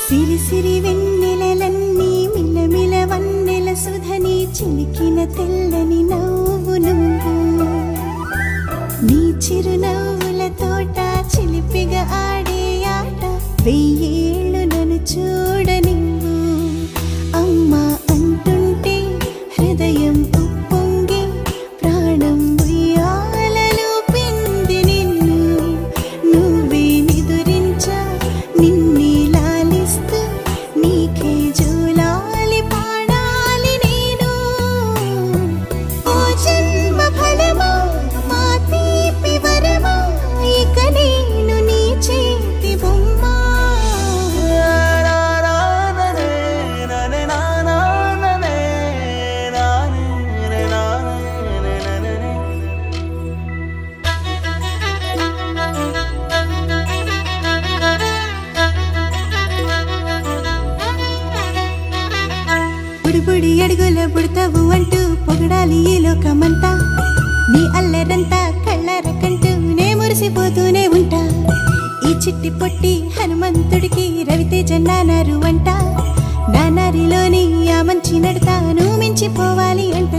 సిరి సిరి వెన్నెలలన్నీ మిలమిల వన్నెల సుధని చిలికిన తెల్లని నవ్వు నువ్వు నీ చిరునవ్వుల తోట చిలిపిగా ఆడే ఆట వెయ్యేళ్ళు నన్ను చూడనివ్వు అమ్మా అంటుంటే హృదయం ఉప్పొంగి ప్రాణం ఉయ్యాలలో పిండి నిన్ను నువ్వే నిదురించా నిన్నే లాలిస్తూ నీకే జోలాలి పాడాలి నేను ఓ జన్మ ఫలమా మా తీపి వరమా ఇక నేను నీ చేతి బొమ్మ బుడి అడుగుల బుడతావు అంటూ పొగడాలి ఈ లోకమంతా నీ అల్లరంతా కళ్ళరకంటూ నే మురిసిపోతూనే ఉంటా ఈ చిట్టి పొట్టి హనుమంతుడికి రవితేజ నానారు అంట నానారిలోని ఆ మంచి నడతాను మించిపోవాలి అంట